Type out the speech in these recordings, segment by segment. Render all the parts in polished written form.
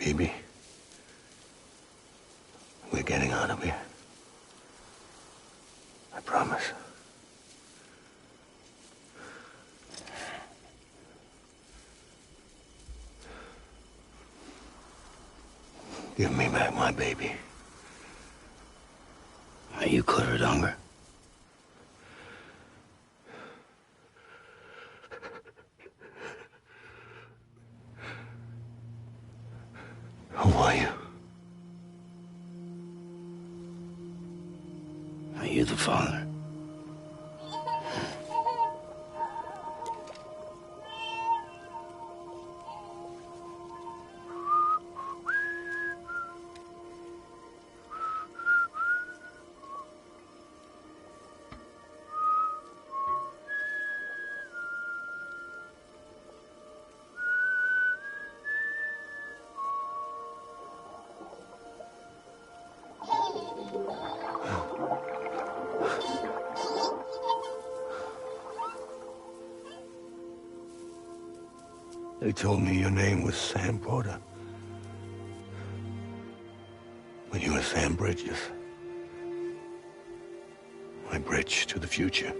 Baby, we're getting out of here. I promise. Give me back my baby. Are you cleared, hunger? Who are you? Are you the father? They told me your name was Sam Porter. But you were Sam Bridges. My bridge to the future.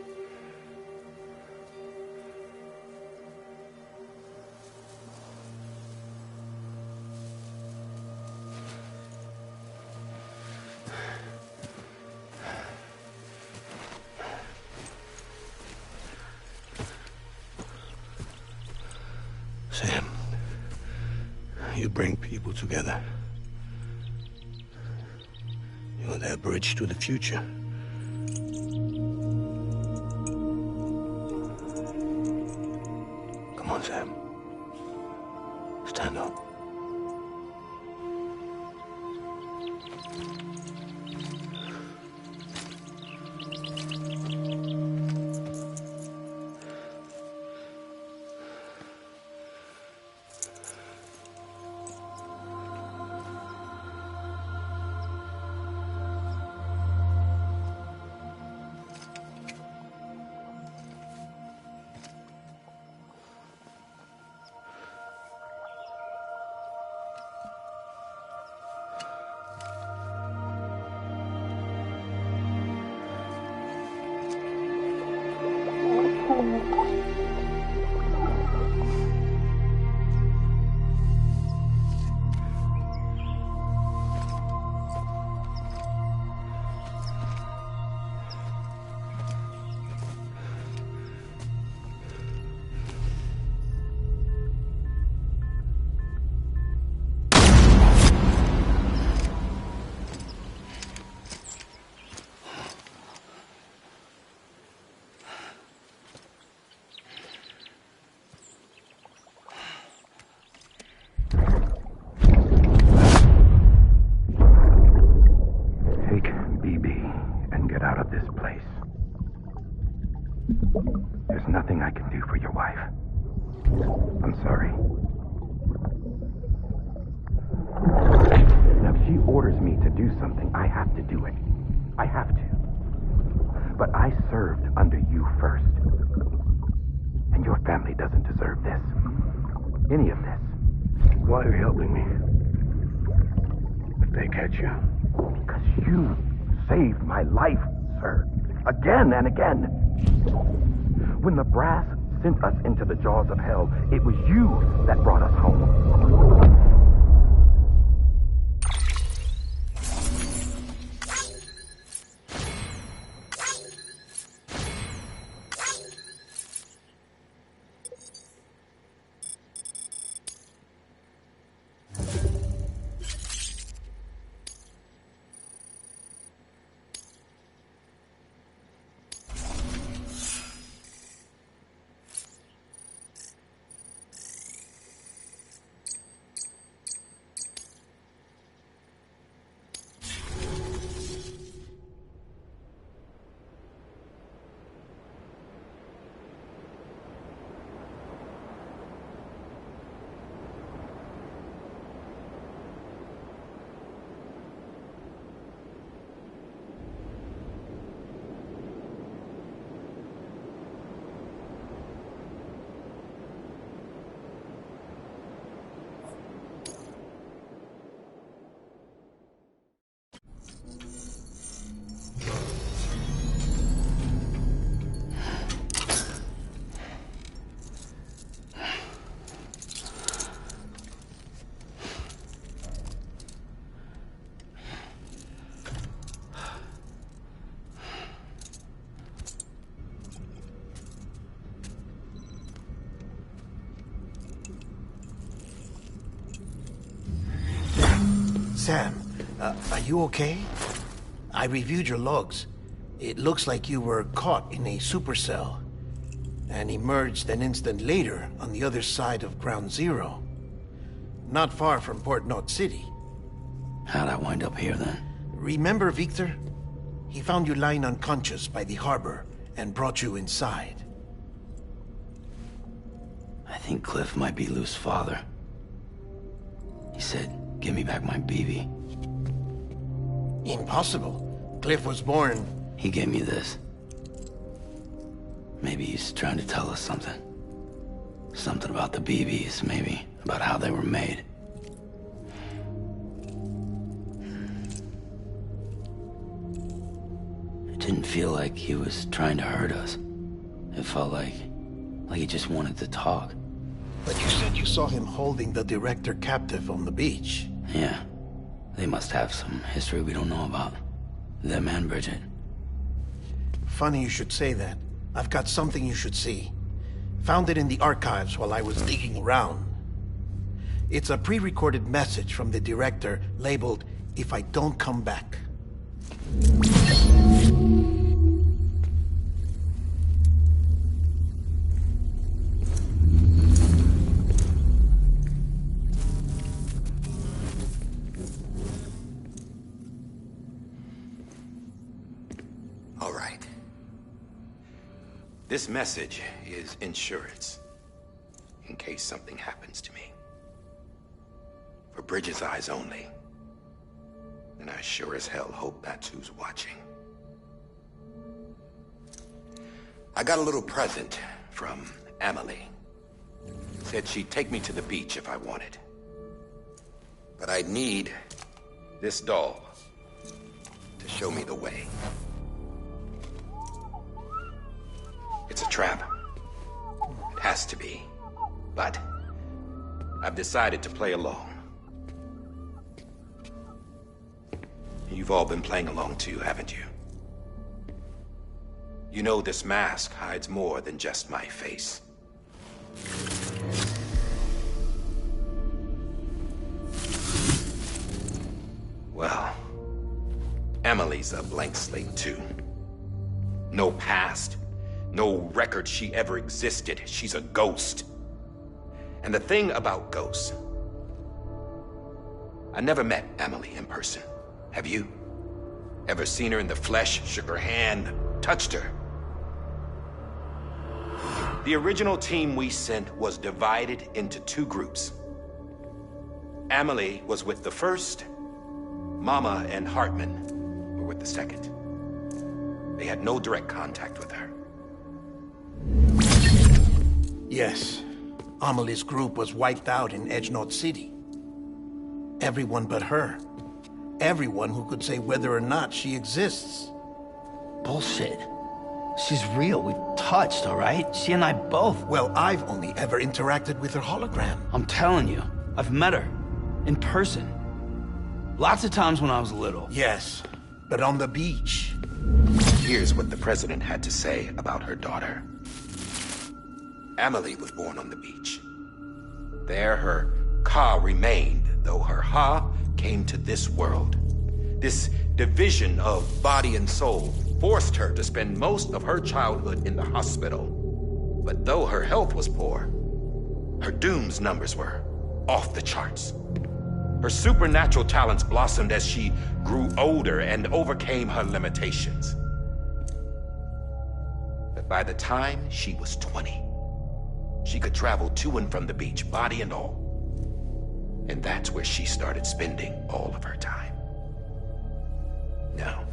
Sam, you bring people together. You're their bridge to the future. Come on, Sam. Stand up. There's nothing I can do for your wife. I'm sorry. Now, if she orders me to do something, I have to do it. I have to. But I served under you first. And your family doesn't deserve this. Any of this. Why are you helping me? If they catch you. Because you saved my life, sir. Again and again. When the brass sent us into the jaws of hell, it was you that brought us home. Sam, are you okay? I reviewed your logs. It looks like you were caught in a supercell and emerged an instant later on the other side of Ground Zero. Not far from Port Knot City. How'd I wind up here then? Remember Victor? He found you lying unconscious by the harbor and brought you inside. I think Cliff might be Lou's father. He said, give me back my BB. Impossible. Cliff was born... He gave me this. Maybe he's trying to tell us something. Something about the BBs, maybe. About how they were made. It didn't feel like he was trying to hurt us. It felt like he just wanted to talk. But you said you saw him holding the director captive on the beach. Yeah. They must have some history we don't know about. Them and Bridget. Funny you should say that. I've got something you should see. Found it in the archives while I was digging around. It's a pre-recorded message from the director labeled, "If I don't come back." All right. This message is insurance, in case something happens to me. For Bridget's eyes only. And I sure as hell hope that's who's watching. I got a little present from Emily. Said she'd take me to the beach if I wanted. But I'd need this doll to show me the way. It's a trap. It has to be. But I've decided to play along. You've all been playing along too, haven't you? You know this mask hides more than just my face. Well, Emily's a blank slate too. No past. No record she ever existed. She's a ghost. And the thing about ghosts... I never met Emily in person. Have you? Ever seen her in the flesh, shook her hand, touched her? The original team we sent was divided into two groups. Emily was with the first. Mama and Hartman were with the second. They had no direct contact with her. Yes. Amelie's group was wiped out in Edge Knot City. Everyone but her. Everyone who could say whether or not she exists. Bullshit. She's real. We've touched, all right? She and I both. Well, I've only ever interacted with her hologram. I'm telling you, I've met her. In person. Lots of times when I was little. Yes, but on the beach. Here's what the president had to say about her daughter. Emily was born on the beach. There her Ka remained, though her Ha came to this world. This division of body and soul forced her to spend most of her childhood in the hospital. But though her health was poor, her Doom's numbers were off the charts. Her supernatural talents blossomed as she grew older and overcame her limitations. But by the time she was 20, she could travel to and from the beach, body and all. And that's where she started spending all of her time. Now,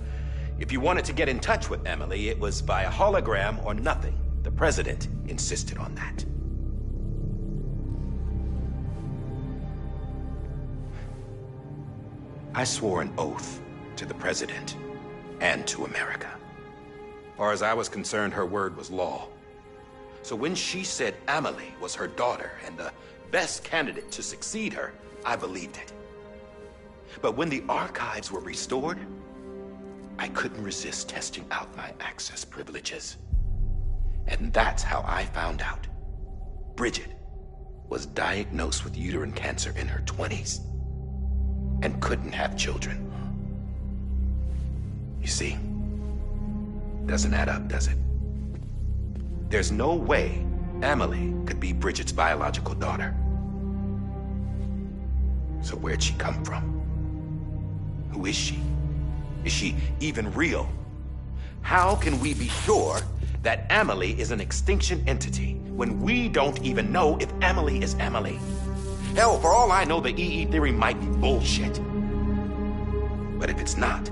if you wanted to get in touch with Emily, it was via hologram or nothing. The president insisted on that. I swore an oath to the president and to America. As far as I was concerned, her word was law. So when she said Emily was her daughter and the best candidate to succeed her, I believed it. But when the archives were restored, I couldn't resist testing out my access privileges. And that's how I found out. Bridget was diagnosed with uterine cancer in her 20s. and couldn't have children. You see, doesn't add up, does it? There's no way Amelie could be Bridget's biological daughter. So where'd she come from? Who is she? Is she even real? How can we be sure that Amelie is an extinction entity when we don't even know if Amelie is Amelie? Hell, for all I know, the EE theory might be bullshit. But if it's not,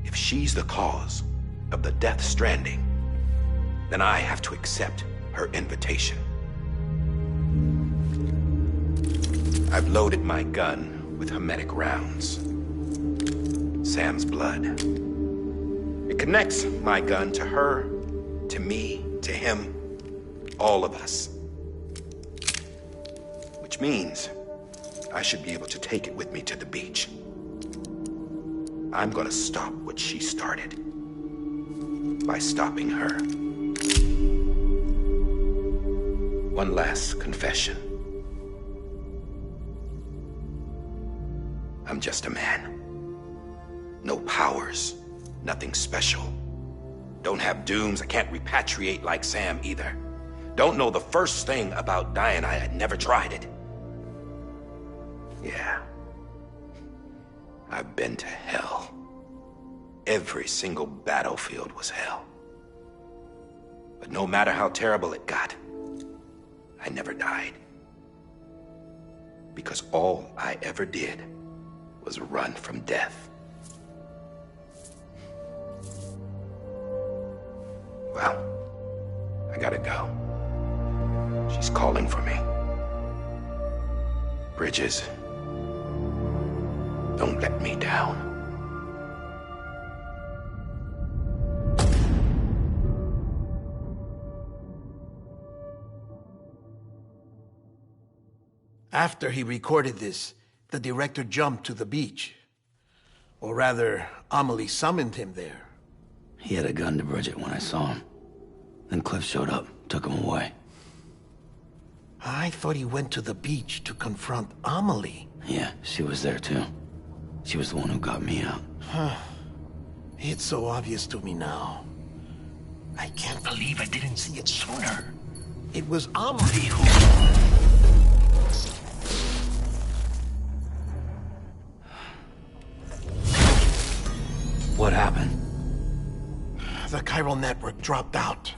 if she's the cause of the Death Stranding, then I have to accept her invitation. I've loaded my gun with hermetic rounds. Sam's blood. It connects my gun to her, to me, to him, all of us. Which means I should be able to take it with me to the beach. I'm gonna stop what she started by stopping her. One last confession. I'm just a man. No powers, nothing special. Don't have dooms, I can't repatriate like Sam either. Don't know the first thing about dying, I had never tried it. Yeah. I've been to hell. Every single battlefield was hell. But no matter how terrible it got, I never died. Because all I ever did was run from death. Well, I gotta go. She's calling for me. Bridges, don't let me down. After he recorded this, the director jumped to the beach. Or rather, Amelie summoned him there. He had a gun to Bridget when I saw him. Then Cliff showed up, took him away. I thought he went to the beach to confront Amelie. Yeah, she was there too. She was the one who got me out. It's so obvious to me now. I can't believe I didn't see it sooner. It was Amelie who... What happened? The chiral network dropped out.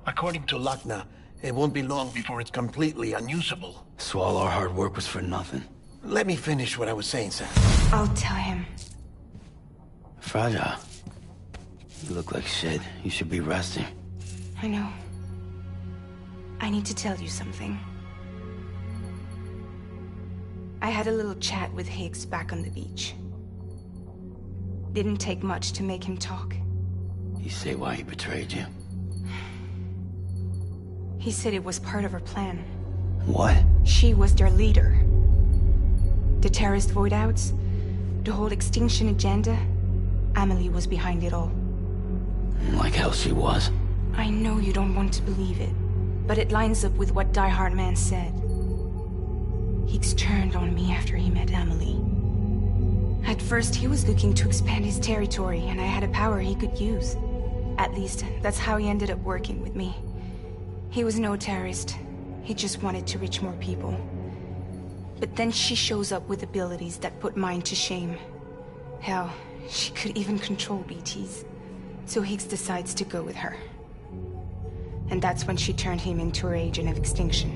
According to Lachna, it won't be long before it's completely unusable. So all our hard work was for nothing. Let me finish what I was saying, Sam. I'll tell him. Fragile. You look like shit. You should be resting. I know. I need to tell you something. I had a little chat with Higgs back on the beach. Didn't take much to make him talk. You say why he betrayed you? He said it was part of her plan. What? She was their leader. The terrorist void-outs, the whole extinction agenda, Amelie was behind it all. Like hell she was. I know you don't want to believe it, but it lines up with what Die Hard Man said. Higgs turned on me after he met Amelie. At first, he was looking to expand his territory, and I had a power he could use. At least, that's how he ended up working with me. He was no terrorist. He just wanted to reach more people. But then she shows up with abilities that put mine to shame. Hell, she could even control BTs. So Higgs decides to go with her. And that's when she turned him into her agent of extinction.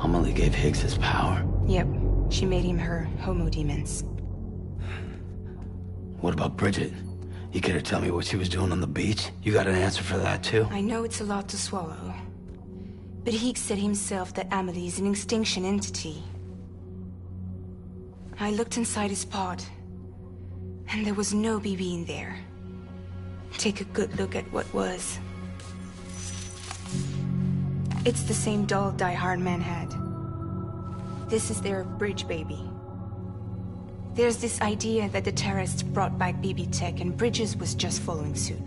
Amelie gave Higgs his power? Yep. She made him her homo demons. What about Bridget? You care to tell me what she was doing on the beach? You got an answer for that too? I know it's a lot to swallow. But Higgs said himself that Amelie is an extinction entity. I looked inside his pod, and there was no BB in there. Take a good look at what was. It's the same doll Die Hard Man had. This is their bridge baby. There's this idea that the terrorists brought back BB tech and Bridges was just following suit.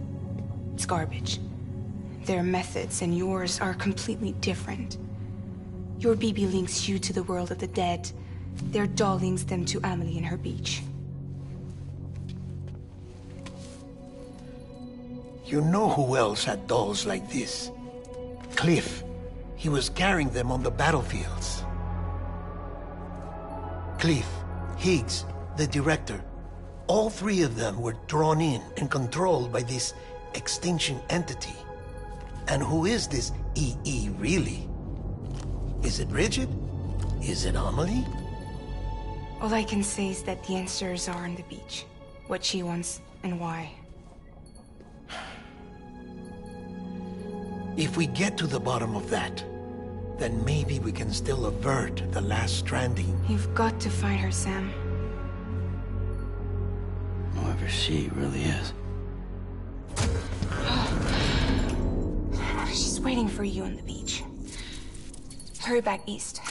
It's garbage. Their methods and yours are completely different. Your BB links you to the world of the dead, Their doll links them to Amelie and her beach. You know who else had dolls like this? Cliff. He was carrying them on the battlefields. Cliff, Higgs, the director. All three of them were drawn in and controlled by this extinction entity. And who is this EE really? Is it Bridget? Is it Amelie? All I can say is that the answers are on the beach. What she wants and why. If we get to the bottom of that, then maybe we can still avert the last stranding. You've got to find her, Sam. Whoever she really is. She's waiting for you on the beach. Hurry back east.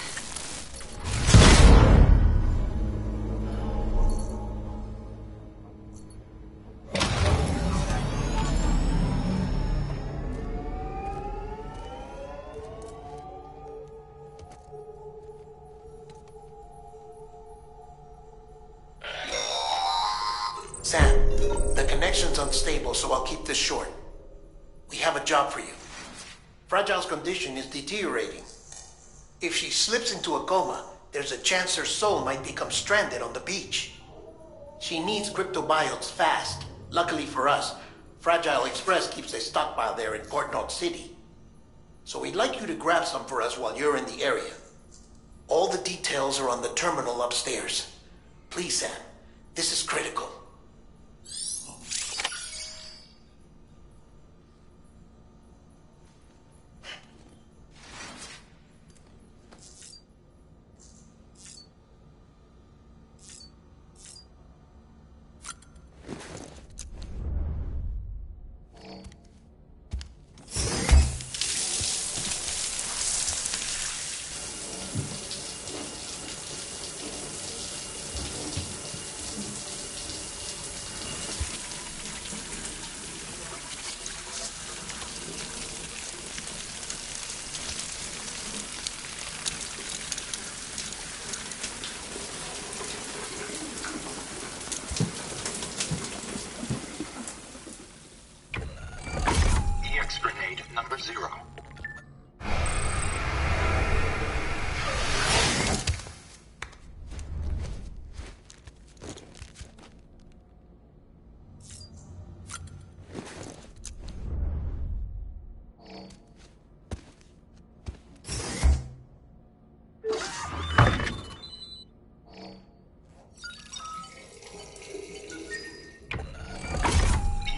Sam, the connection's unstable, so I'll keep this short. We have a job for you. Fragile's condition is deteriorating. If she slips into a coma, there's a chance her soul might become stranded on the beach. She needs cryptobiotes fast. Luckily for us, Fragile Express keeps a stockpile there in Port North City. So we'd like you to grab some for us while you're in the area. All the details are on the terminal upstairs. Please, Sam, this is critical. Grenade number 0.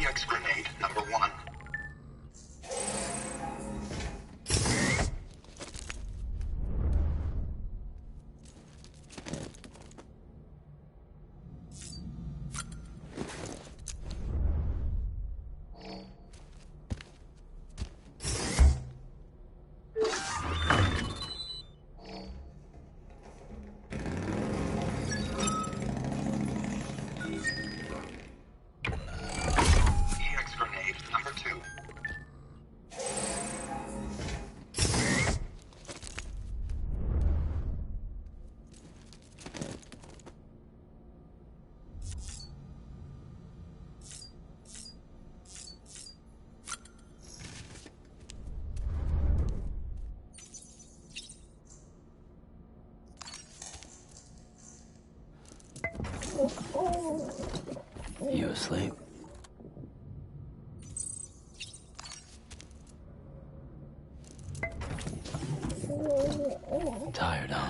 EX grenade number 1. You asleep? Tired, huh?